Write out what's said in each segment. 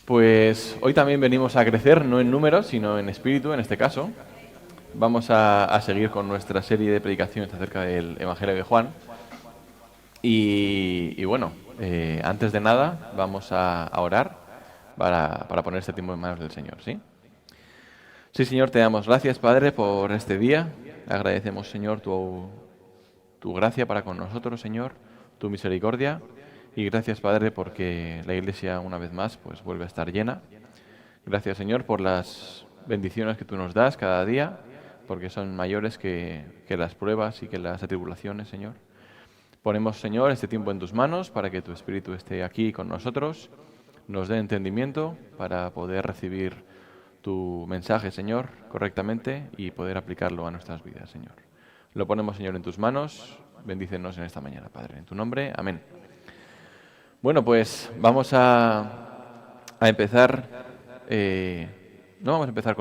Pues hoy también venimos a crecer, no en números, sino en espíritu, en este caso. Vamos a seguir con nuestra serie de predicaciones acerca del Evangelio de Juan. Y bueno, antes de nada, vamos a orar para poner este tiempo en manos del Señor, ¿sí? Sí, Señor, te damos gracias, Padre, por este día. Agradecemos, Señor, tu gracia para con nosotros, Señor, tu misericordia. Y gracias, Padre, porque la Iglesia, una vez más, pues vuelve a estar llena. Gracias, Señor, por las bendiciones que tú nos das cada día, porque son mayores que las pruebas y que las atribulaciones, Señor. Ponemos, Señor, este tiempo en tus manos para que tu Espíritu esté aquí con nosotros, nos dé entendimiento para poder recibir tu mensaje, Señor, correctamente y poder aplicarlo a nuestras vidas, Señor. Lo ponemos, Señor, en tus manos. Bendícenos en esta mañana, Padre. En tu nombre, amén. Bueno, pues vamos a empezar. No vamos a empezar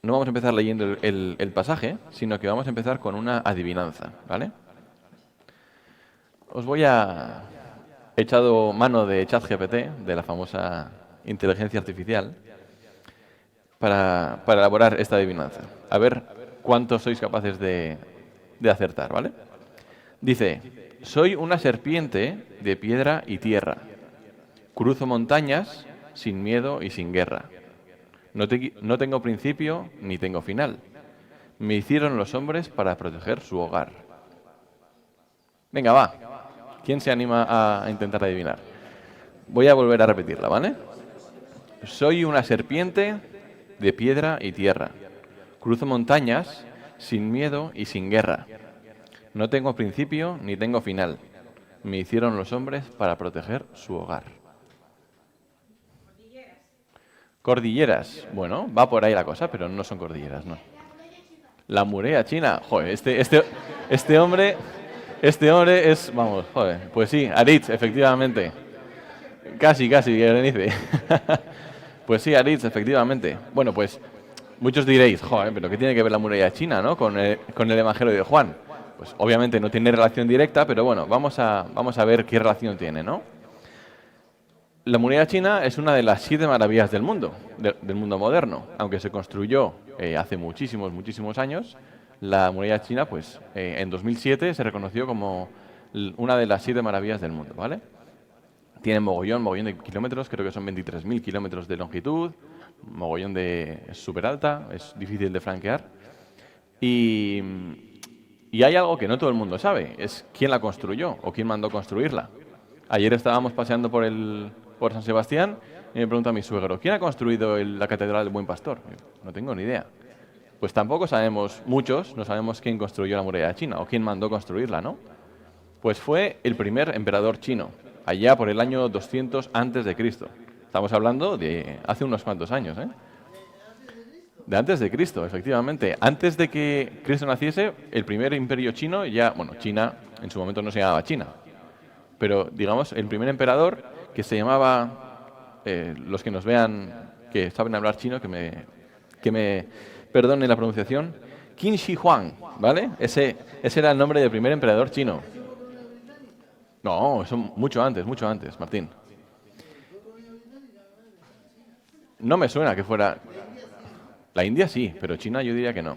no vamos a empezar leyendo el pasaje, sino que vamos a empezar con una adivinanza, ¿vale? Os voy a... He echado mano de ChatGPT, de la famosa inteligencia artificial, para elaborar esta adivinanza. A ver cuántos sois capaces de acertar, ¿vale? Dice, soy una serpiente de piedra y tierra. Cruzo montañas sin miedo y sin guerra. No tengo principio ni tengo final. Me hicieron los hombres para proteger su hogar. Venga, va. ¿Quién se anima a intentar adivinar? Voy a volver a repetirla, ¿vale? Soy una serpiente de piedra y tierra. Cruzo montañas sin miedo y sin guerra. No tengo principio ni tengo final. Me hicieron los hombres para proteger su hogar. Cordilleras. Bueno, va por ahí la cosa, pero no son cordilleras, no. La muralla china. Joder, este hombre es, vamos, joder. Pues sí, Aritz, efectivamente. Casi, Berenice. Pues sí, Aritz, efectivamente. Bueno, pues muchos diréis, joder, pero ¿qué tiene que ver la muralla china, no? Con el Evangelio de Juan. Pues obviamente no tiene relación directa, pero bueno, vamos a ver qué relación tiene, ¿no? La muralla china es una de las 7 maravillas del mundo, del mundo moderno. Aunque se construyó hace muchísimos años, la muralla china, pues en 2007 se reconoció como una de las 7 maravillas del mundo, ¿vale? Tiene mogollón de kilómetros, creo que son 23.000 kilómetros de longitud, es súper alta, es difícil de franquear. Y hay algo que no todo el mundo sabe, es quién la construyó o quién mandó construirla. Ayer estábamos paseando por San Sebastián y me pregunta mi suegro, ¿quién ha construido la Catedral del Buen Pastor? No tengo ni idea. Pues tampoco sabemos, muchos, no sabemos quién construyó la muralla china o quién mandó construirla, ¿no? Pues fue el primer emperador chino, allá por el año 200 antes de Cristo. Estamos hablando de hace unos cuantos años, ¿eh? De antes de Cristo, efectivamente. Antes de que Cristo naciese, el primer imperio chino China en su momento no se llamaba China, pero digamos el primer emperador que se llamaba, los que nos vean que saben hablar chino, que me perdonen la pronunciación, Qin Shi Huang, ¿vale? Ese era el nombre del primer emperador chino. No, eso mucho antes, Martín. No me suena que fuera... La India sí, pero China yo diría que no.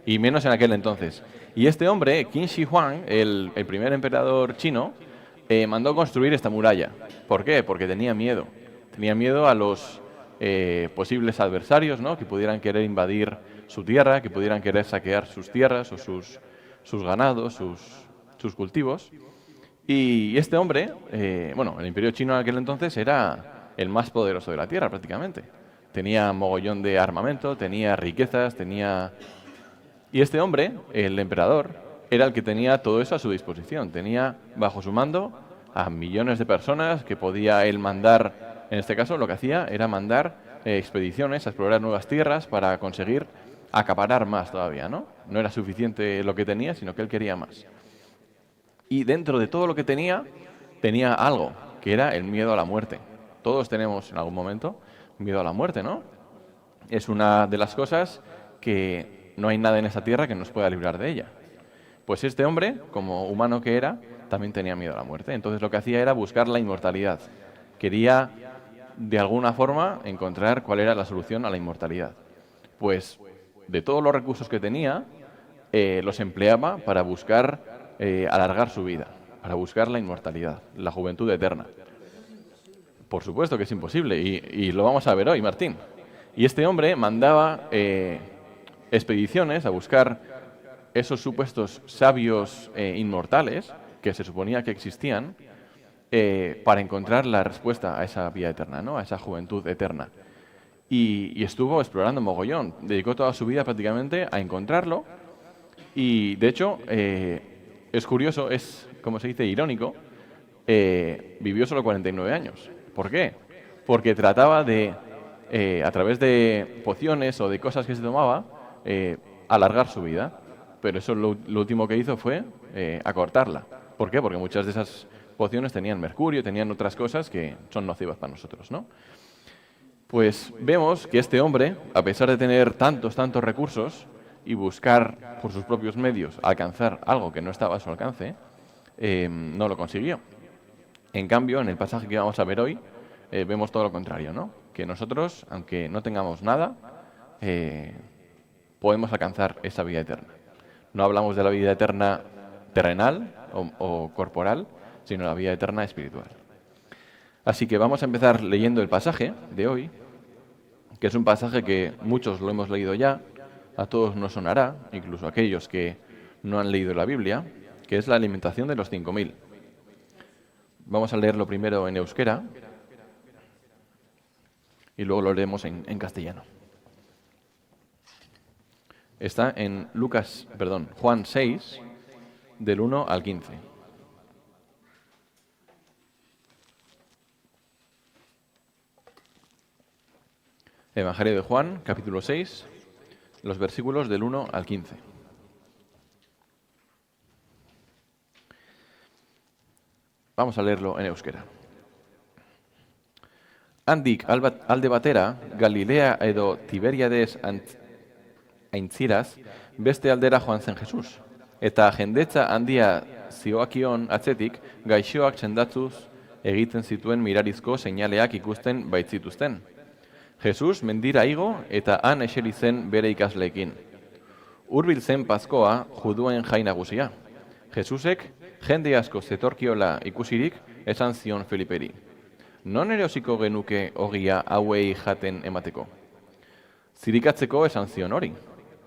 Y menos en aquel entonces. Y este hombre, Qin Shi Huang, el primer emperador chino, mandó construir esta muralla. ¿Por qué? Porque tenía miedo. Tenía miedo a los posibles adversarios, ¿no? Que pudieran querer invadir su tierra, que pudieran querer saquear sus tierras o sus ganados, sus cultivos. Y este hombre, el imperio chino en aquel entonces era el más poderoso de la tierra prácticamente. Tenía mogollón de armamento, tenía riquezas, Y este hombre, el emperador, era el que tenía todo eso a su disposición. Tenía bajo su mando a millones de personas que podía él mandar. En este caso lo que hacía era mandar expediciones a explorar nuevas tierras para conseguir acaparar más todavía, ¿no? No era suficiente lo que tenía, sino que él quería más. Y dentro de todo lo que tenía algo, que era el miedo a la muerte. Todos tenemos en algún momento miedo a la muerte, ¿no? Es una de las cosas que no hay nada en esta tierra que nos pueda librar de ella. Pues este hombre, como humano que era, también tenía miedo a la muerte. Entonces lo que hacía era buscar la inmortalidad. Quería, de alguna forma, encontrar cuál era la solución a la inmortalidad. Pues, de todos los recursos que tenía, los empleaba para buscar alargar su vida, para buscar la inmortalidad, la juventud eterna. Por supuesto que es imposible, y lo vamos a ver hoy, Martín. Y este hombre mandaba expediciones a buscar esos supuestos sabios inmortales, que se suponía que existían, para encontrar la respuesta a esa vida eterna, ¿no? A esa juventud eterna. Y estuvo explorando mogollón. Dedicó toda su vida prácticamente a encontrarlo. Y, de hecho, es curioso, es, como se dice, irónico, vivió solo 49 años. ¿Por qué? Porque trataba de, a través de pociones o de cosas que se tomaba, alargar su vida. Pero eso lo último que hizo fue acortarla. ¿Por qué? Porque muchas de esas pociones tenían mercurio, tenían otras cosas que son nocivas para nosotros, ¿no? Pues vemos que este hombre, a pesar de tener tantos recursos y buscar por sus propios medios alcanzar algo que no estaba a su alcance, no lo consiguió. En cambio, en el pasaje que vamos a ver hoy, vemos todo lo contrario, ¿no? Que nosotros, aunque no tengamos nada, podemos alcanzar esa vida eterna. No hablamos de la vida eterna terrenal o corporal, sino la vida eterna espiritual. Así que vamos a empezar leyendo el pasaje de hoy, que es un pasaje que muchos lo hemos leído ya, a todos nos sonará, incluso a aquellos que no han leído la Biblia, que es la alimentación de los 5.000. Vamos a leerlo primero en euskera y luego lo leemos en castellano. Está en Juan 6, del 1 al 15. Evangelio de Juan, capítulo 6, los versículos del 1 al 15. Vamos a leerlo en euskera. Handik alde batera, Galilea edo Tiberiades aintziraz, beste aldera joan zen Jesus. Eta jendetza handia zioakion atzetik, gaixoak sendatuz egiten zituen mirarizko seinaleak ikusten baitzituzten. Jesus mendira igo eta han eseri zen bere ikasleekin. Hurbil zen Paskoa juduen jai nagusia. Jesusek jende asko zetorkiola ikusirik esan zion Feliperi. Non erosiko genuke ogia hauei jaten emateko? Zirikatzeko esan zion hori.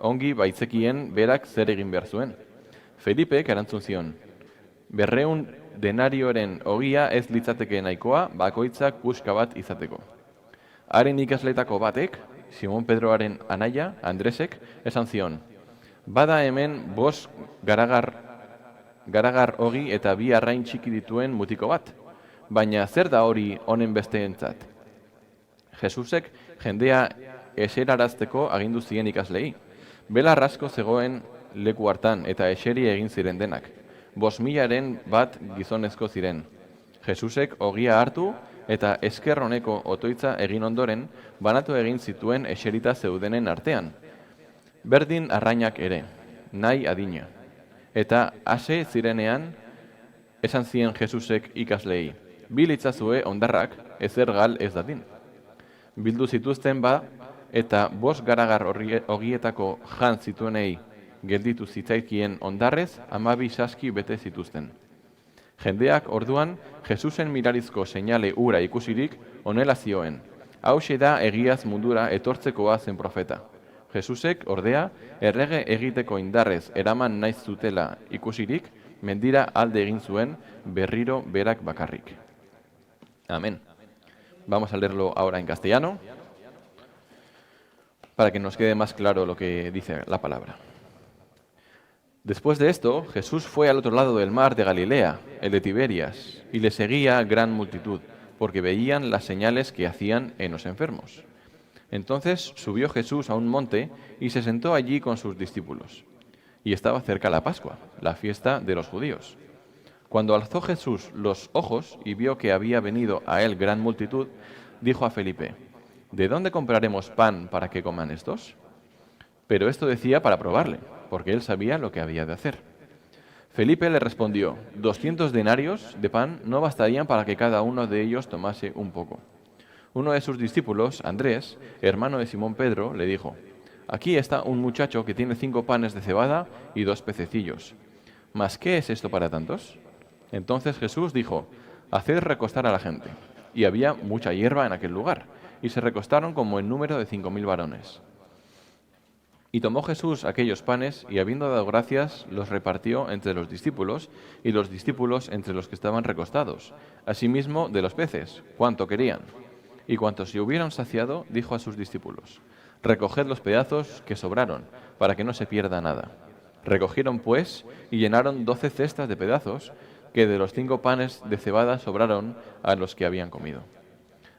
Ongi baitzekien berak zer egin behar zuen. Felipek erantzun zion. 200 denarioren ogia ez litzateke nahikoa bakoitzak puska bat izateko. Haren ikasletako batek, Simon Pedroaren anaia, Andresek, esan zion. Bada hemen 5 garagar ogi eta 2 arrain txiki dituen mutiko bat. Baina zer da hori honen besteentzat? Jesusek jendea eserarazteko agindu zien ikaslei. Belar asko zegoen leku hartan eta eseri egin ziren denak. 5.000 bat gizonezko ziren. Jesusek ogia hartu eta esker honeko otoitza egin ondoren banatu egin zituen eserita zeudenen artean. Berdin arrainak ere, nahi adina. Eta ase zirenean esan zien Jesusek ikaslei. Bil itzazue ondarrak ezer gal ez dadin. Bildu zituzten ba eta 5 garagar ogietako jan zituenei gelditu zitzaikien ondarrez 12 saski bete zituzten. Jendeak orduan Jesusen mirarizko seinale ura ikusirik honela zioen. Hauxe da egiaz mundura etortzekoa zen profeta. Jesusek ordea errege egiteko indarrez eraman naiz zutela ikusirik mendira alde egin zuen berriro berak bakarrik. Amén. Vamos a leerlo ahora en castellano para que nos quede más claro lo que dice la palabra. Después de esto, Jesús fue al otro lado del mar de Galilea, el de Tiberias, y le seguía gran multitud, porque veían las señales que hacían en los enfermos. Entonces subió Jesús a un monte y se sentó allí con sus discípulos. Y estaba cerca la Pascua, la fiesta de los judíos. Cuando alzó Jesús los ojos y vio que había venido a él gran multitud, dijo a Felipe, ¿de dónde compraremos pan para que coman estos? Pero esto decía para probarle, porque él sabía lo que había de hacer. Felipe le respondió, 200 denarios de pan no bastarían para que cada uno de ellos tomase un poco. Uno de sus discípulos, Andrés, hermano de Simón Pedro, le dijo, aquí está un muchacho que tiene 5 panes de cebada y 2 pececillos. ¿Mas qué es esto para tantos? Entonces Jesús dijo, haced recostar a la gente. Y había mucha hierba en aquel lugar, y se recostaron como en número de 5000 varones. Y tomó Jesús aquellos panes, y habiendo dado gracias, los repartió entre los discípulos, y los discípulos entre los que estaban recostados. Asimismo de los peces, cuanto querían. Y cuantos se hubieron saciado, dijo a sus discípulos, recoged los pedazos que sobraron, para que no se pierda nada. Recogieron pues, y llenaron 12 cestas de pedazos, que de los 5 panes de cebada sobraron a los que habían comido.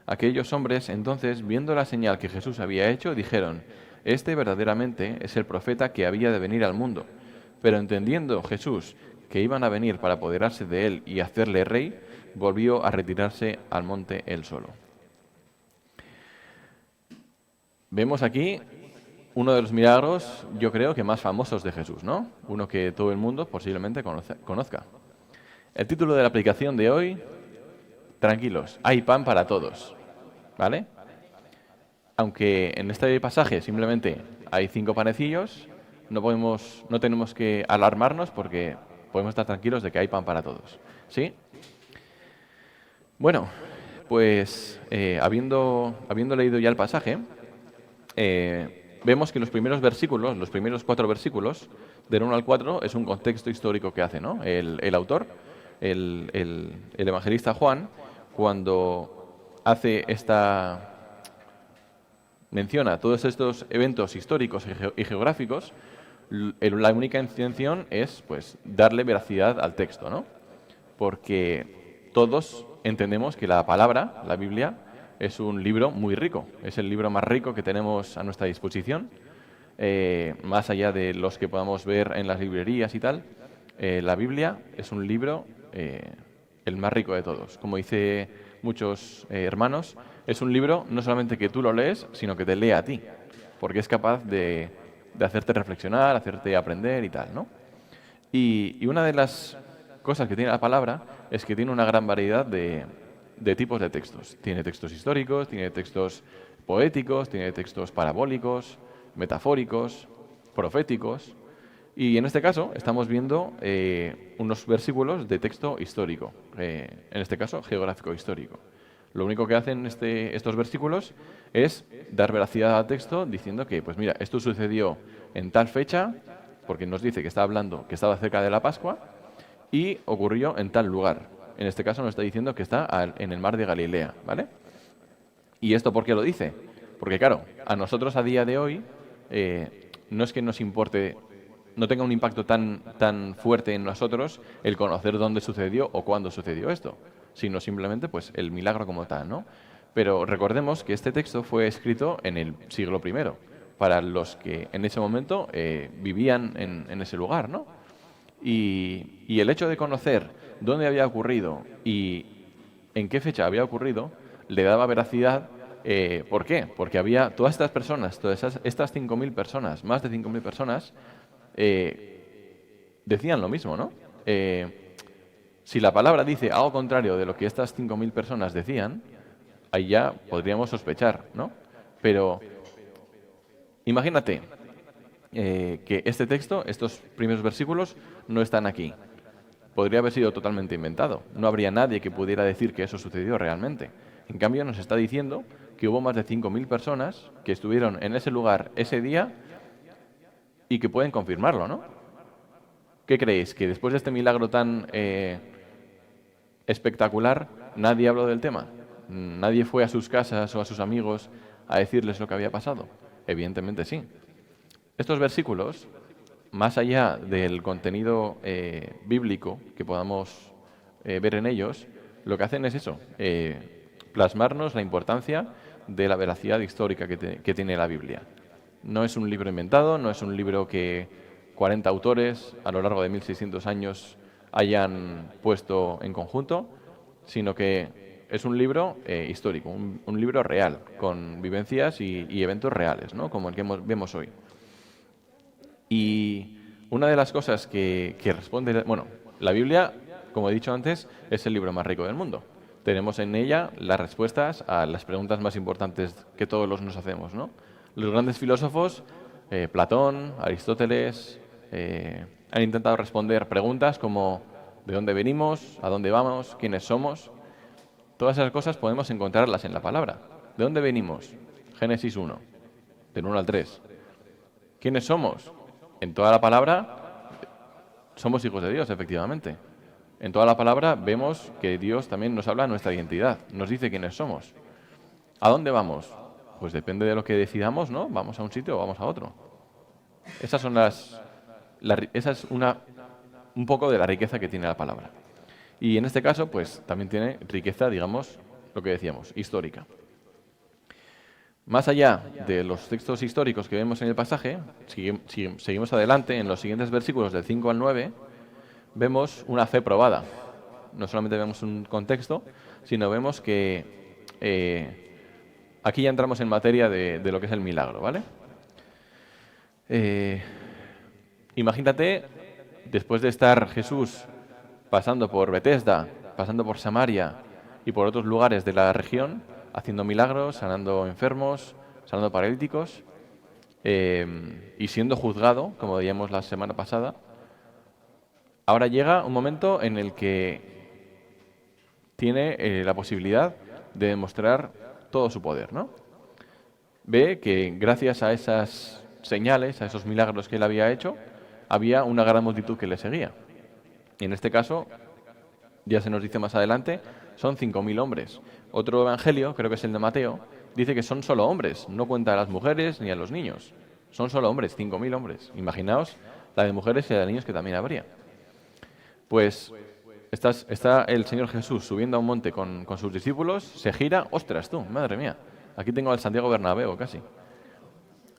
Aquellos hombres, entonces, viendo la señal que Jesús había hecho, dijeron, este verdaderamente es el profeta que había de venir al mundo. Pero entendiendo Jesús que iban a venir para apoderarse de él y hacerle rey, volvió a retirarse al monte él solo. Vemos aquí uno de los milagros, yo creo que más famosos de Jesús, ¿no? Uno que todo el mundo posiblemente conozca. El título de la aplicación de hoy, tranquilos, hay pan para todos, ¿vale? Aunque en este pasaje simplemente hay 5 panecillos, no tenemos que alarmarnos porque podemos estar tranquilos de que hay pan para todos, ¿sí? Bueno, pues habiendo leído ya el pasaje, vemos que los primeros versículos, los primeros 4 versículos, del 1 al 4, es un contexto histórico que hace, ¿no? El autor, el evangelista Juan, cuando hace menciona todos estos eventos históricos y geográficos, la única intención es pues darle veracidad al texto, ¿no? Porque todos entendemos que la palabra, la Biblia, es un libro muy rico, es el libro más rico que tenemos a nuestra disposición, más allá de los que podamos ver en las librerías y tal. La Biblia es un libro el más rico de todos. Como dice muchos hermanos, es un libro no solamente que tú lo lees, sino que te lee a ti, porque es capaz de hacerte reflexionar, hacerte aprender y tal, ¿no? Y una de las cosas que tiene la palabra es que tiene una gran variedad de tipos de textos. Tiene textos históricos, tiene textos poéticos, tiene textos parabólicos, metafóricos, proféticos. Y en este caso estamos viendo unos versículos de texto histórico, en este caso geográfico histórico. Lo único que hacen estos versículos es dar veracidad al texto diciendo que, pues mira, esto sucedió en tal fecha, porque nos dice que está hablando que estaba cerca de la Pascua, y ocurrió en tal lugar. En este caso nos está diciendo que está en el mar de Galilea, ¿vale? ¿Y esto por qué lo dice? Porque claro, a nosotros a día de hoy no es que nos importe, no tenga un impacto tan fuerte en nosotros el conocer dónde sucedió o cuándo sucedió esto, sino simplemente pues el milagro como tal, ¿no? Pero recordemos que este texto fue escrito en el siglo I, para los que en ese momento vivían en ese lugar, ¿no? Y el hecho de conocer dónde había ocurrido y en qué fecha había ocurrido le daba veracidad. ¿Por qué? Porque había todas estas personas, estas 5000 personas, más de 5000 personas, decían lo mismo, ¿no? Si la palabra dice algo contrario de lo que estas 5000 personas decían, ahí ya podríamos sospechar, ¿no? Pero imagínate que este texto, estos primeros versículos, no están aquí. Podría haber sido totalmente inventado. No habría nadie que pudiera decir que eso sucedió realmente. En cambio, nos está diciendo que hubo más de 5000 personas que estuvieron en ese lugar ese día y que pueden confirmarlo, ¿no? ¿Qué creéis? ¿Que después de este milagro tan espectacular nadie habló del tema? ¿Nadie fue a sus casas o a sus amigos a decirles lo que había pasado? Evidentemente sí. Estos versículos, más allá del contenido bíblico que podamos ver en ellos, lo que hacen es eso, plasmarnos la importancia de la veracidad histórica que tiene la Biblia. No es un libro inventado, no es un libro que 40 autores a lo largo de 1600 años hayan puesto en conjunto, sino que es un libro histórico, un libro real, con vivencias y eventos reales, ¿no? Como el que vemos hoy. Y una de las cosas que responde, bueno, la Biblia, como he dicho antes, es el libro más rico del mundo. Tenemos en ella las respuestas a las preguntas más importantes que todos los nos hacemos, ¿no? Los grandes filósofos, Platón, Aristóteles, han intentado responder preguntas como ¿de dónde venimos? ¿A dónde vamos? ¿Quiénes somos? Todas esas cosas podemos encontrarlas en la palabra. ¿De dónde venimos? Génesis 1, del 1 al 3. ¿Quiénes somos? En toda la palabra somos hijos de Dios, efectivamente. En toda la palabra vemos que Dios también nos habla de nuestra identidad, nos dice quiénes somos. ¿A dónde vamos? Pues depende de lo que decidamos, ¿no? Vamos a un sitio o vamos a otro. Esas son esa es un poco de la riqueza que tiene la palabra. Y en este caso, pues también tiene riqueza, digamos, lo que decíamos, histórica. Más allá de los textos históricos que vemos en el pasaje, seguimos adelante, en los siguientes versículos del 5 al 9, vemos una fe probada. No solamente vemos un contexto, sino vemos que aquí ya entramos en materia de lo que es el milagro, ¿vale? Imagínate, después de estar Jesús pasando por Betesda, pasando por Samaria y por otros lugares de la región, haciendo milagros, sanando enfermos, sanando paralíticos, y siendo juzgado, como veíamos la semana pasada, ahora llega un momento en el que tiene la posibilidad de demostrar todo su poder, ¿no? Ve que gracias a esas señales, a esos milagros que él había hecho, había una gran multitud que le seguía. Y en este caso, ya se nos dice más adelante, son 5.000 hombres. Otro evangelio, creo que es el de Mateo, dice que son solo hombres, no cuenta a las mujeres ni a los niños. Son solo hombres, 5.000 hombres. Imaginaos la de mujeres y la de niños que también habría. Pues está el Señor Jesús subiendo a un monte con sus discípulos, se gira, ostras tú, madre mía, aquí tengo al Santiago Bernabéu casi.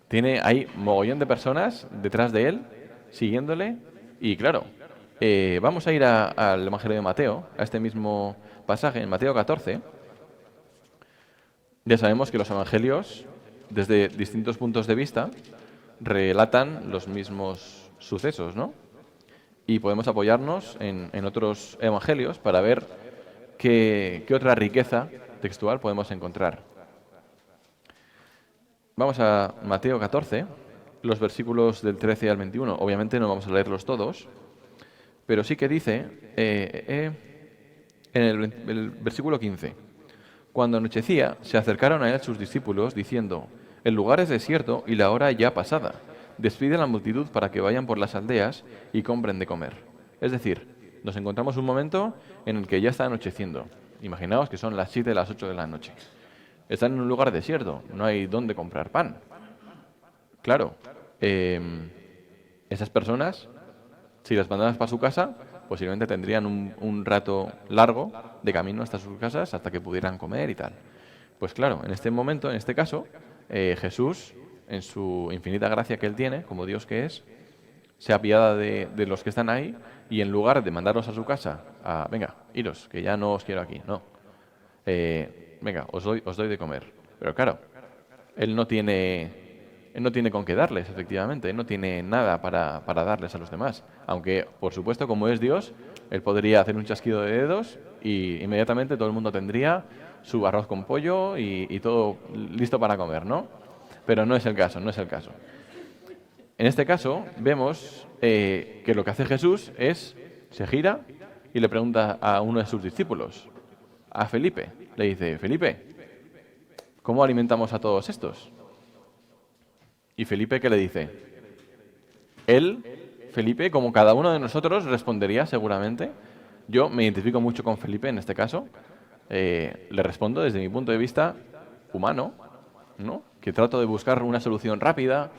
Tiene ahí mogollón de personas detrás de él, siguiéndole, y claro, vamos a ir al Evangelio de Mateo, a este mismo pasaje, en Mateo 14. Ya sabemos que los evangelios, desde distintos puntos de vista, relatan los mismos sucesos, ¿no? Y podemos apoyarnos en otros evangelios para ver qué otra riqueza textual podemos encontrar. Vamos a Mateo 14, los versículos del 13 al 21. Obviamente no vamos a leerlos todos, pero sí que dice en el versículo 15: Cuando anochecía, se acercaron a él sus discípulos, diciendo: El lugar es desierto y la hora ya pasada. Despide a la multitud para que vayan por las aldeas y compren de comer. Es decir, nos encontramos un momento en el que ya está anocheciendo. Imaginaos que son las 7, las 8 de la noche. Están en un lugar desierto, no hay dónde comprar pan. Claro, esas personas, si las mandabas para su casa, posiblemente tendrían un rato largo de camino hasta sus casas hasta que pudieran comer y tal. Pues claro, en este momento, en este caso, Jesús, en su infinita gracia que Él tiene, como Dios que es, se apiada de los que están ahí y en lugar de mandarlos a su casa, venga, iros, que ya no os quiero aquí, no. Venga, os doy de comer. Pero claro, Él no tiene con qué darles, efectivamente. Él no tiene nada para darles a los demás. Aunque, por supuesto, como es Dios, Él podría hacer un chasquido de dedos y inmediatamente todo el mundo tendría su arroz con pollo y todo listo para comer, ¿no? Pero no es el caso, no es el caso. En este caso, vemos que lo que hace Jesús se gira y le pregunta a uno de sus discípulos, a Felipe. Le dice: Felipe, ¿cómo alimentamos a todos estos? Y Felipe, ¿qué le dice? Felipe, como cada uno de nosotros, respondería seguramente. Yo me identifico mucho con Felipe en este caso. Le respondo desde mi punto de vista humano, ¿no? Que trato de buscar una solución rápida,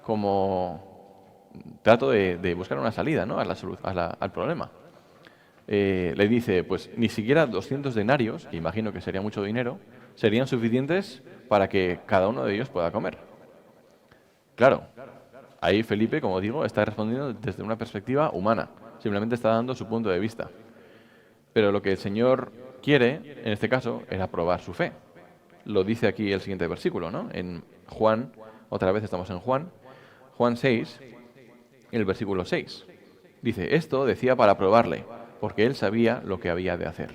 como trato de buscar una salida, ¿no? Al problema. Le dice, pues ni siquiera 200 denarios, que imagino que sería mucho dinero, serían suficientes para que cada uno de ellos pueda comer. Claro, ahí Felipe, como digo, está respondiendo desde una perspectiva humana. Simplemente está dando su punto de vista. Pero lo que el Señor quiere, en este caso, es aprobar su fe. Lo dice aquí el siguiente versículo, ¿no? En Juan, otra vez estamos en Juan 6, el versículo 6. Dice, esto decía para probarle, porque él sabía lo que había de hacer.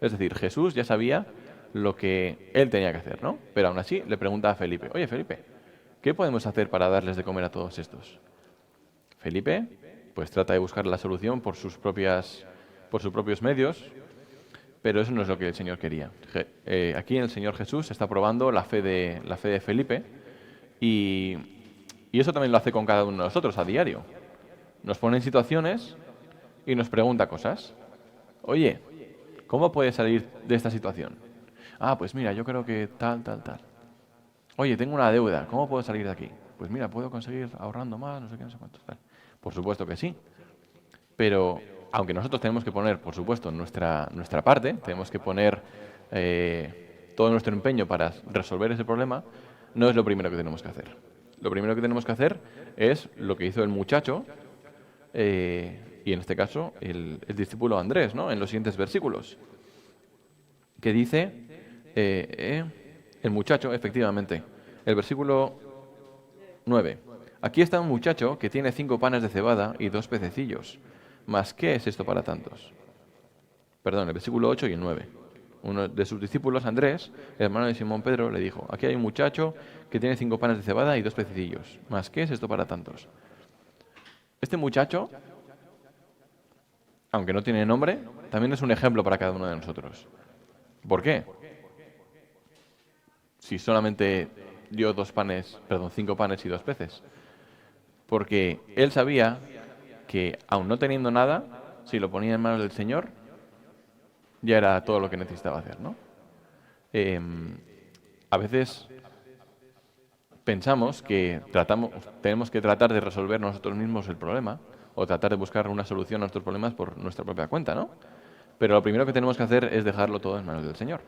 Es decir, Jesús ya sabía lo que él tenía que hacer, ¿no? Pero aún así le pregunta a Felipe, oye Felipe, ¿qué podemos hacer para darles de comer a todos estos? Felipe, pues trata de buscar la solución por sus propios medios, pero eso no es lo que el Señor quería. Aquí el Señor Jesús está probando la fe de Felipe y eso también lo hace con cada uno de nosotros a diario. Nos pone en situaciones y nos pregunta cosas. Oye, ¿cómo puedes salir de esta situación? Ah, pues mira, yo creo que tal, tal, tal. Oye, tengo una deuda, ¿cómo puedo salir de aquí? Pues mira, puedo conseguir ahorrando más, no sé qué, no sé cuánto. Tal. Por supuesto que sí. Pero aunque nosotros tenemos que poner, por supuesto, nuestra parte, tenemos que poner todo nuestro empeño para resolver ese problema, no es lo primero que tenemos que hacer. Lo primero que tenemos que hacer es lo que hizo el muchacho, y en este caso el discípulo Andrés, ¿no? En los siguientes versículos, que dice, el muchacho, efectivamente, el versículo 9. Aquí está un muchacho que tiene 5 panes de cebada y 2 pececillos. ¿Mas qué es esto para tantos? Perdón, el versículo 8 y el 9. Uno de sus discípulos, Andrés, hermano de Simón Pedro, le dijo, aquí hay un muchacho que tiene 5 panes de cebada y 2 pececillos. ¿Mas qué es esto para tantos? Este muchacho, aunque no tiene nombre, también es un ejemplo para cada uno de nosotros. ¿Por qué? Si solamente dio 5 panes y 2 peces. Porque él sabía que, aun no teniendo nada, si lo ponía en manos del Señor, ya era todo lo que necesitaba hacer, ¿no? A veces pensamos que tenemos que tratar de resolver nosotros mismos el problema o tratar de buscar una solución a nuestros problemas por nuestra propia cuenta, ¿no? Pero lo primero que tenemos que hacer es dejarlo todo en manos del Señor,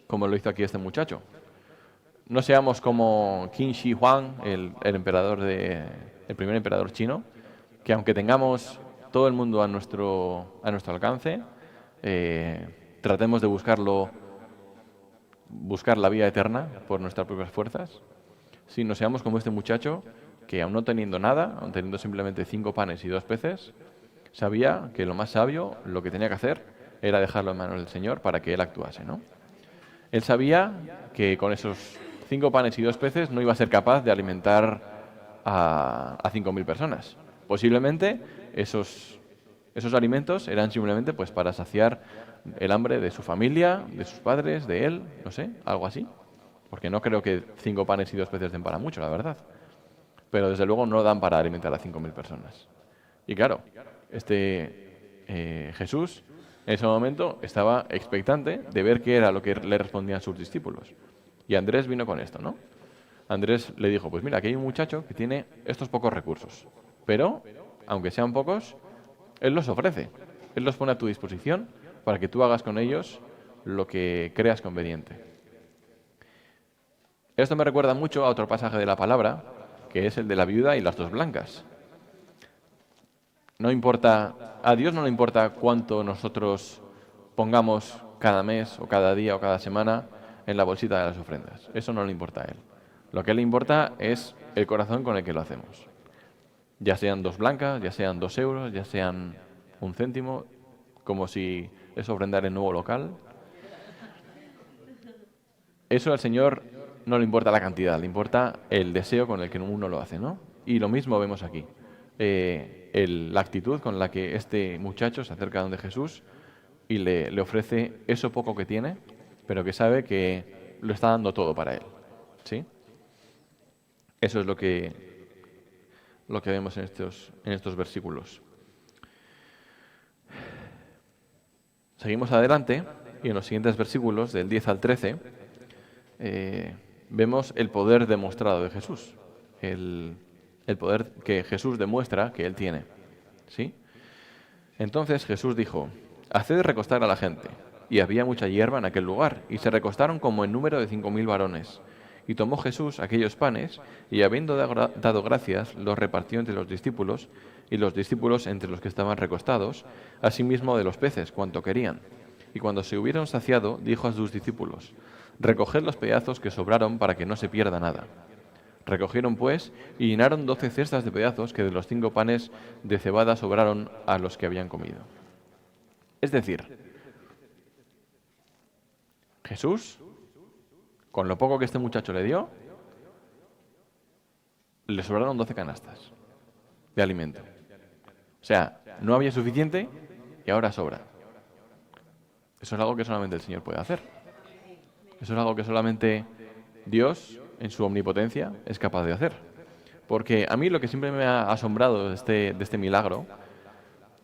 como lo hizo aquí este muchacho. No seamos como Qin Shi Huang, el primer emperador chino, que aunque tengamos todo el mundo a nuestro alcance, tratemos de buscar la vía eterna por nuestras propias fuerzas. Si no seamos como este muchacho, que aun no teniendo nada, aun teniendo simplemente 5 panes y 2 peces, sabía que lo más sabio, lo que tenía que hacer, era dejarlo en manos del Señor para que Él actuase, ¿no? Él sabía que con esos 5 panes y 2 peces no iba a ser capaz de alimentar a 5.000 personas. Posiblemente esos alimentos eran simplemente pues para saciar el hambre de su familia, de sus padres, de él, no sé, algo así. Porque no creo que 5 panes y 2 peces den para mucho, la verdad. Pero desde luego no dan para alimentar a 5.000 personas. Y claro, Jesús en ese momento estaba expectante de ver qué era lo que le respondían sus discípulos. Y Andrés vino con esto, ¿no? Andrés le dijo, pues mira, aquí hay un muchacho que tiene estos pocos recursos. Pero, aunque sean pocos, él los ofrece. Él los pone a tu disposición para que tú hagas con ellos lo que creas conveniente. Esto me recuerda mucho a otro pasaje de la palabra, que es el de la viuda y las 2 blancas. No importa, a Dios no le importa cuánto nosotros pongamos cada mes o cada día o cada semana en la bolsita de las ofrendas. Eso no le importa a Él. Lo que le importa es el corazón con el que lo hacemos. Ya sean 2 blancas, ya sean 2 euros, ya sean 1 céntimo, como si es ofrendar en nuevo local. Eso al Señor no le importa la cantidad, le importa el deseo con el que uno lo hace, ¿no? Y lo mismo vemos aquí. La actitud con la que este muchacho se acerca donde Jesús y le ofrece eso poco que tiene, pero que sabe que lo está dando todo para él, ¿sí? Eso es lo que vemos en estos versículos. Seguimos adelante y en los siguientes versículos, del 10 al 13, vemos el poder demostrado de Jesús, el poder que Jesús demuestra que Él tiene, ¿sí? Entonces Jesús dijo, haced recostar a la gente. Y había mucha hierba en aquel lugar, y se recostaron como en número de 5.000 varones. Y tomó Jesús aquellos panes, y habiendo dado gracias, los repartió entre los discípulos, y los discípulos entre los que estaban recostados, asimismo de los peces, cuanto querían. Y cuando se hubieron saciado, dijo a sus discípulos, recoged los pedazos que sobraron para que no se pierda nada. Recogieron, pues, y llenaron 12 cestas de pedazos que de los 5 panes de cebada sobraron a los que habían comido. Es decir, Jesús, con lo poco que este muchacho le dio, le sobraron 12 canastas de alimento. O sea, no había suficiente y ahora sobra. Eso es algo que solamente el Señor puede hacer. Eso es algo que solamente Dios, en su omnipotencia, es capaz de hacer. Porque a mí lo que siempre me ha asombrado de este milagro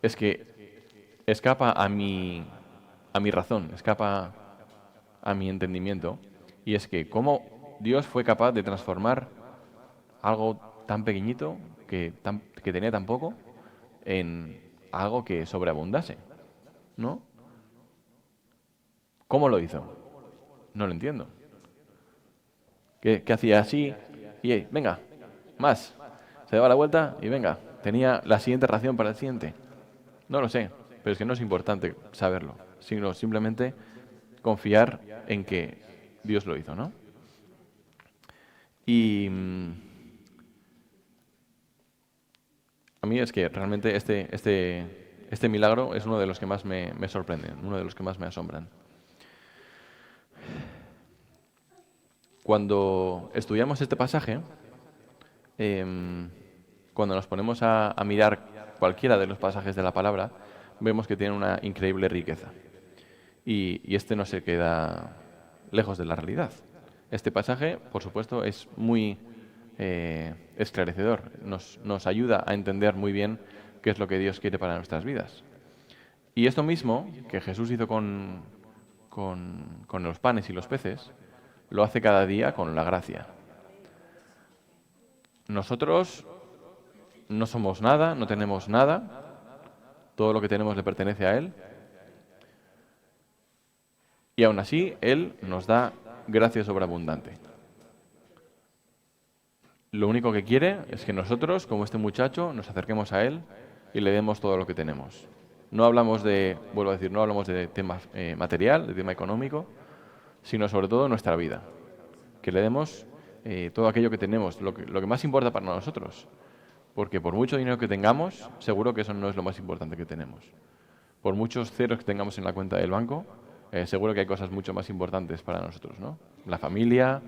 es que escapa a mi razón, escapa a mi entendimiento, y es que cómo Dios fue capaz de transformar algo tan pequeñito, que tenía tan poco, en algo que sobreabundase, ¿no? ¿Cómo lo hizo? No lo entiendo. ¿Qué hacía así? Y venga, más. Se daba la vuelta y venga, tenía la siguiente ración para el siguiente. No lo sé, pero es que no es importante saberlo, sino simplemente confiar en que Dios lo hizo, ¿no? Y a mí es que realmente este milagro es uno de los que más me sorprenden, uno de los que más me asombran. Cuando estudiamos este pasaje, cuando nos ponemos a mirar cualquiera de los pasajes de la palabra, vemos que tiene una increíble riqueza. Y este no se queda lejos de la realidad. Este pasaje, por supuesto, es muy esclarecedor. Nos ayuda a entender muy bien qué es lo que Dios quiere para nuestras vidas. Y esto mismo que Jesús hizo con los panes y los peces, lo hace cada día con la gracia. Nosotros no somos nada, no tenemos nada, todo lo que tenemos le pertenece a Él, y aún así Él nos da gracia sobreabundante. Lo único que quiere es que nosotros, como este muchacho, nos acerquemos a Él y le demos todo lo que tenemos. No hablamos vuelvo a decir, no hablamos de tema material, de tema económico, sino sobre todo nuestra vida. Que le demos todo aquello que tenemos, lo que más importa para nosotros. Porque por mucho dinero que tengamos, seguro que eso no es lo más importante que tenemos. Por muchos ceros que tengamos en la cuenta del banco, seguro que hay cosas mucho más importantes para nosotros, ¿no? La familia,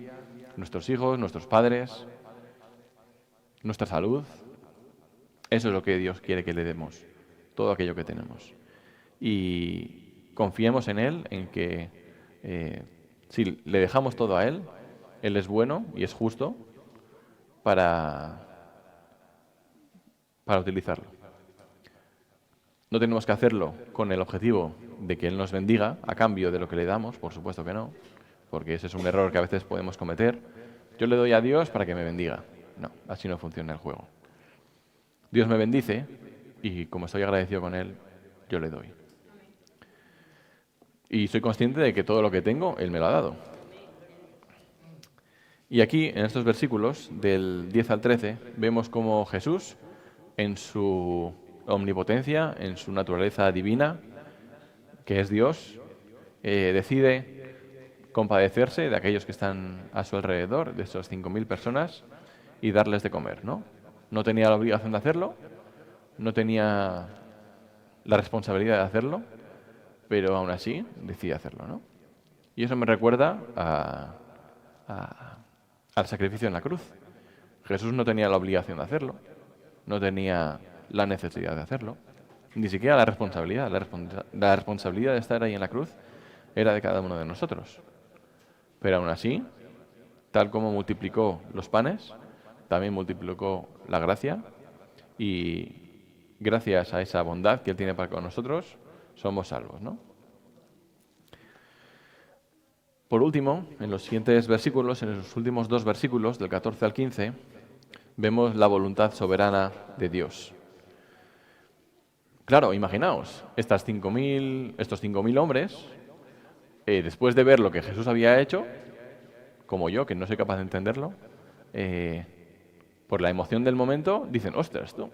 nuestros hijos, nuestros padres, nuestra salud. Eso es lo que Dios quiere que le demos, todo aquello que tenemos. Y confiemos en Él, en que si le dejamos todo a Él, Él es bueno y es justo para utilizarlo. No tenemos que hacerlo con el objetivo de que Él nos bendiga a cambio de lo que le damos, por supuesto que no, porque ese es un error que a veces podemos cometer. Yo le doy a Dios para que me bendiga. No, así no funciona el juego. Dios me bendice y como estoy agradecido con Él, yo le doy. Y soy consciente de que todo lo que tengo, Él me lo ha dado. Y aquí, en estos versículos, del 10 al 13, vemos cómo Jesús, en su omnipotencia, en su naturaleza divina, que es Dios, decide compadecerse de aquellos que están a su alrededor, de esas 5.000 personas, y darles de comer, ¿no? No tenía la obligación de hacerlo, no tenía la responsabilidad de hacerlo, pero aún así decide hacerlo, ¿no? Y eso me recuerda al sacrificio en la cruz. Jesús no tenía la obligación de hacerlo, no tenía la necesidad de hacerlo, ni siquiera la responsabilidad. La responsabilidad de estar ahí en la cruz era de cada uno de nosotros. Pero aún así, tal como multiplicó los panes, también multiplicó la gracia, y gracias a esa bondad que Él tiene para con nosotros, somos salvos, ¿no? Por último, en los siguientes versículos, en los últimos 2 versículos, del 14 al 15, vemos la voluntad soberana de Dios. Claro, imaginaos, estos 5.000 hombres, después de ver lo que Jesús había hecho, como yo, que no soy capaz de entenderlo, por la emoción del momento, dicen, ostras, tú,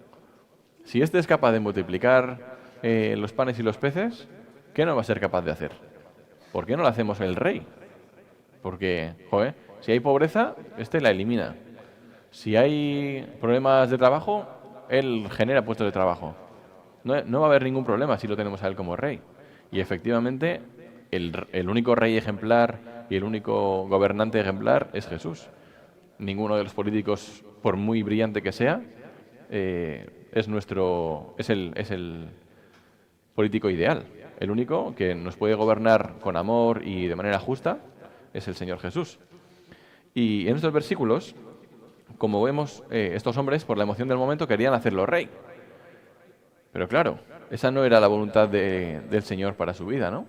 si este es capaz de multiplicar los panes y los peces, ¿qué no va a ser capaz de hacer? ¿Por qué no lo hacemos el rey? Porque, joder, si hay pobreza, este la elimina. Si hay problemas de trabajo, Él genera puestos de trabajo. No va a haber ningún problema si lo tenemos a Él como rey. Y efectivamente, el único rey ejemplar y el único gobernante ejemplar es Jesús. Ninguno de los políticos, por muy brillante que sea, es el político ideal. El único que nos puede gobernar con amor y de manera justa es el Señor Jesús. Y en estos versículos, como vemos, estos hombres, por la emoción del momento, querían hacerlo rey. Pero claro, esa no era la voluntad del Señor para su vida, ¿no?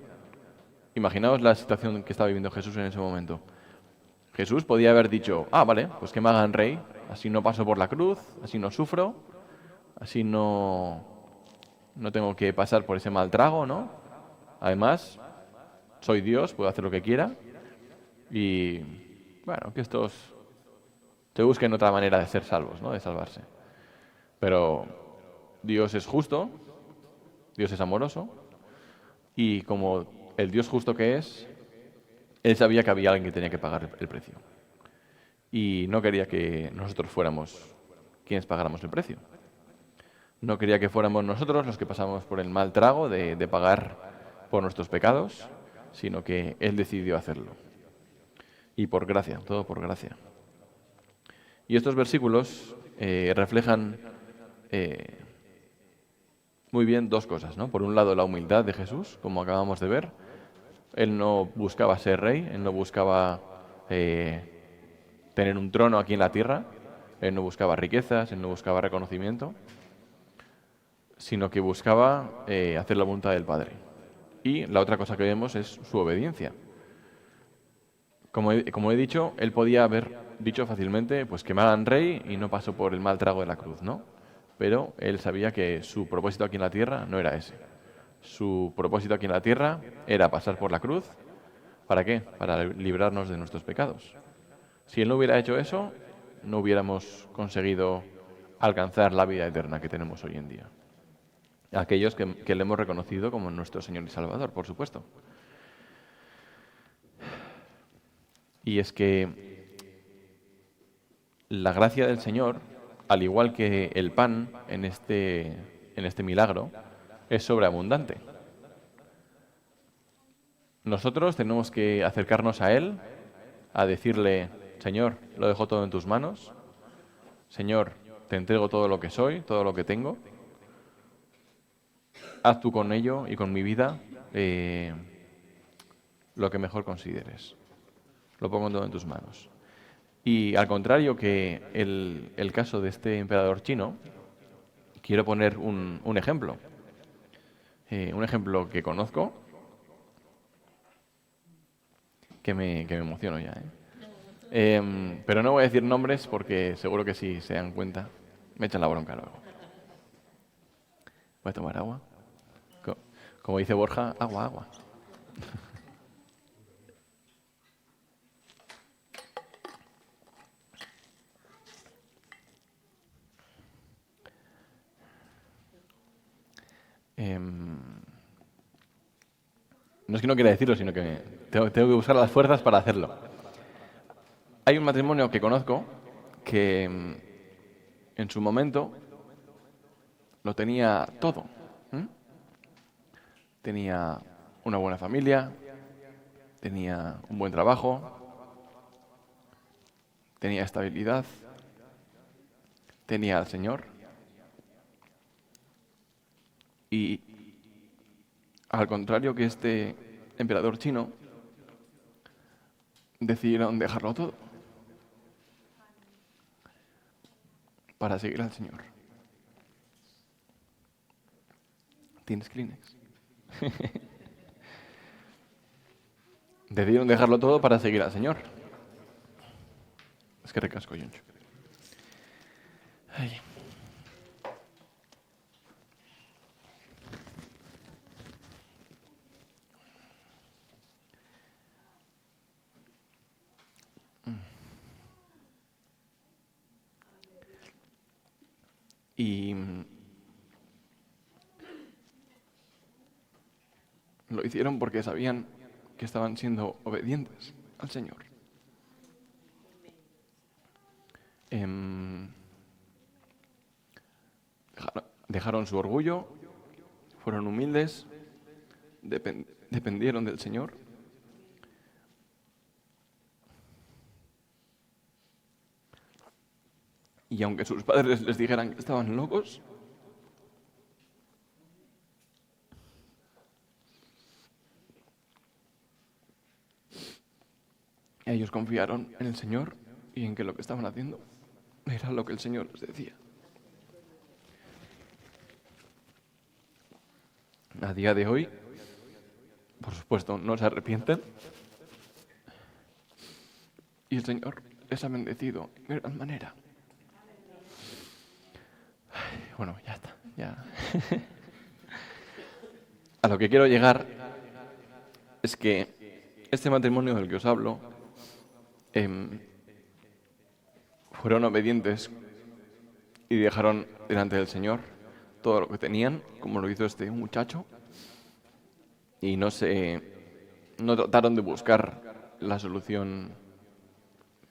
Imaginaos la situación que estaba viviendo Jesús en ese momento. Jesús podía haber dicho, vale, pues que me hagan rey, así no paso por la cruz, así no sufro, así no tengo que pasar por ese mal trago, ¿no? Además, soy Dios, puedo hacer lo que quiera y, bueno, que estos se busquen otra manera de ser salvos, ¿no? De salvarse. Pero Dios es justo, Dios es amoroso y como el Dios justo que es, Él sabía que había alguien que tenía que pagar el precio. Y no quería que nosotros fuéramos quienes pagáramos el precio. No quería que fuéramos nosotros los que pasamos por el mal trago de pagar por nuestros pecados, sino que Él decidió hacerlo. Y por gracia, todo por gracia. Y estos versículos reflejan muy bien dos cosas, ¿no? Por un lado, la humildad de Jesús, como acabamos de ver. Él no buscaba ser rey, él no buscaba tener un trono aquí en la tierra, él no buscaba riquezas, él no buscaba reconocimiento, sino que buscaba hacer la voluntad del Padre. Y la otra cosa que vemos es su obediencia. Como he dicho, él podía haber dicho fácilmente, pues que me hagan rey y no paso por el mal trago de la cruz, ¿no? Pero él sabía que su propósito aquí en la tierra no era ese. Su propósito aquí en la tierra era pasar por la cruz. ¿Para qué? Para librarnos de nuestros pecados. Si él no hubiera hecho eso, no hubiéramos conseguido alcanzar la vida eterna que tenemos hoy en día. Aquellos que le hemos reconocido como nuestro Señor y Salvador, por supuesto. Y es que la gracia del Señor, al igual que el pan en este milagro, es sobreabundante. Nosotros tenemos que acercarnos a Él, a decirle, Señor, lo dejo todo en tus manos. Señor, te entrego todo lo que soy, todo lo que tengo. Haz tú con ello y con mi vida lo que mejor consideres. Lo pongo todo en tus manos. Y al contrario que el caso de este emperador chino, quiero poner un ejemplo. Un ejemplo que conozco, que me emociono ya. Pero no voy a decir nombres porque seguro que si se dan cuenta, me echan la bronca luego. Voy a tomar agua. Como dice Borja, agua, agua. No es que no quiera decirlo, sino que tengo que buscar las fuerzas para hacerlo. Hay un matrimonio que conozco que en su momento lo tenía todo. Tenía una buena familia, tenía un buen trabajo, tenía estabilidad, tenía al Señor. Y al contrario que este emperador chino, decidieron dejarlo todo para seguir al Señor. ¿Tienes Kleenex? Decidieron dejarlo todo para seguir al Señor. Es que recasco, Yoncho. Ay. Y lo hicieron porque sabían que estaban siendo obedientes al Señor. dejaron su orgullo, fueron humildes, dependieron del Señor. Y aunque sus padres les dijeran que estaban locos, ellos confiaron en el Señor y en que lo que estaban haciendo era lo que el Señor les decía. A día de hoy, por supuesto, no se arrepienten y el Señor les ha bendecido de gran manera. Bueno, ya está. Ya. A lo que quiero llegar es que este matrimonio del que os hablo fueron obedientes y dejaron delante del Señor todo lo que tenían, como lo hizo este muchacho, y no trataron de buscar la solución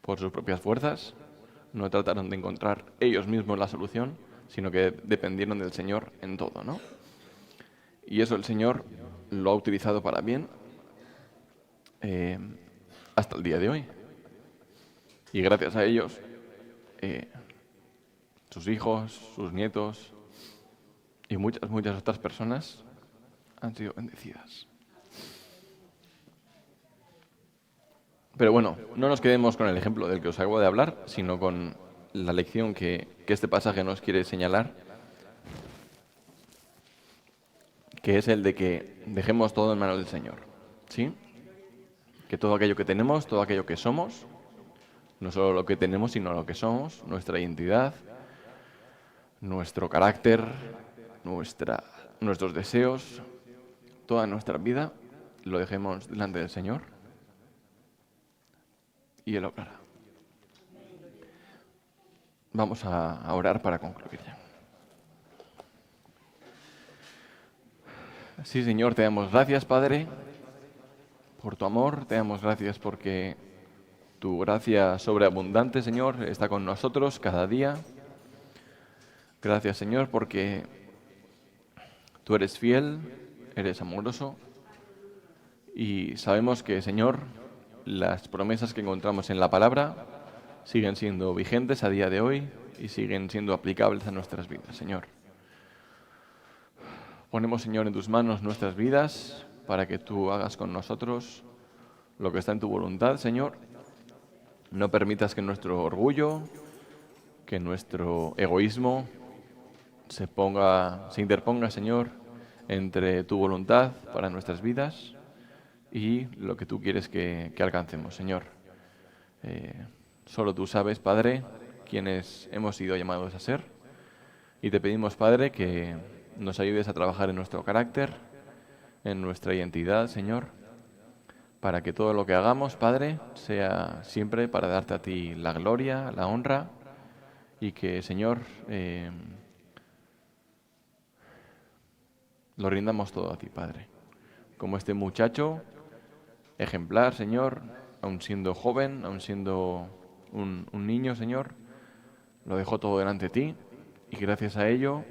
por sus propias fuerzas, no trataron de encontrar ellos mismos la solución, sino que dependieron del Señor en todo, ¿no? Y eso el Señor lo ha utilizado para bien hasta el día de hoy. Y gracias a ellos, sus hijos, sus nietos y muchas otras personas han sido bendecidas. Pero bueno, no nos quedemos con el ejemplo del que os acabo de hablar, sino con la lección que este pasaje nos quiere señalar, que es el de que dejemos todo en manos del Señor, ¿sí? Que todo aquello que tenemos, todo aquello que somos, no solo lo que tenemos, sino lo que somos, nuestra identidad, nuestro carácter, nuestros deseos, toda nuestra vida, lo dejemos delante del Señor y Él obrará. Vamos a orar para concluir ya. Sí, Señor, te damos gracias, Padre, por tu amor, te damos gracias porque tu gracia sobreabundante, Señor, está con nosotros cada día. Gracias, Señor, porque tú eres fiel, eres amoroso y sabemos que, Señor, las promesas que encontramos en la palabra siguen siendo vigentes a día de hoy y siguen siendo aplicables a nuestras vidas, Señor. Ponemos, Señor, en tus manos nuestras vidas para que tú hagas con nosotros lo que está en tu voluntad, Señor. No permitas que nuestro orgullo, que nuestro egoísmo se interponga, Señor, entre tu voluntad para nuestras vidas y lo que tú quieres que alcancemos, Señor. Solo tú sabes, Padre, quiénes hemos sido llamados a ser. Y te pedimos, Padre, que nos ayudes a trabajar en nuestro carácter, en nuestra identidad, Señor, para que todo lo que hagamos, Padre, sea siempre para darte a ti la gloria, la honra, y que, Señor, lo rindamos todo a ti, Padre. Como este muchacho ejemplar, Señor, aun siendo joven, aun siendo un niño, Señor, lo dejó todo delante de ti, y gracias a ello,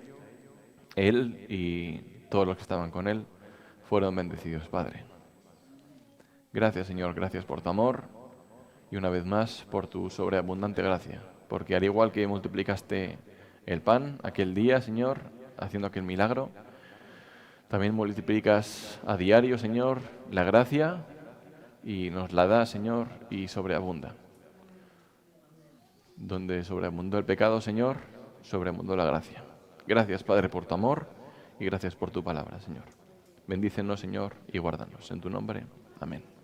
él y todos los que estaban con él fueron bendecidos, Padre. Gracias, Señor, gracias por tu amor y una vez más por tu sobreabundante gracia, porque al igual que multiplicaste el pan aquel día, Señor, haciendo aquel milagro, también multiplicas a diario, Señor, la gracia y nos la da, Señor, y sobreabunda. Donde sobreabundó el pecado, Señor, sobreabundó la gracia. Gracias, Padre, por tu amor y gracias por tu palabra, Señor. Bendícenos, Señor, y guárdanos. En tu nombre. Amén.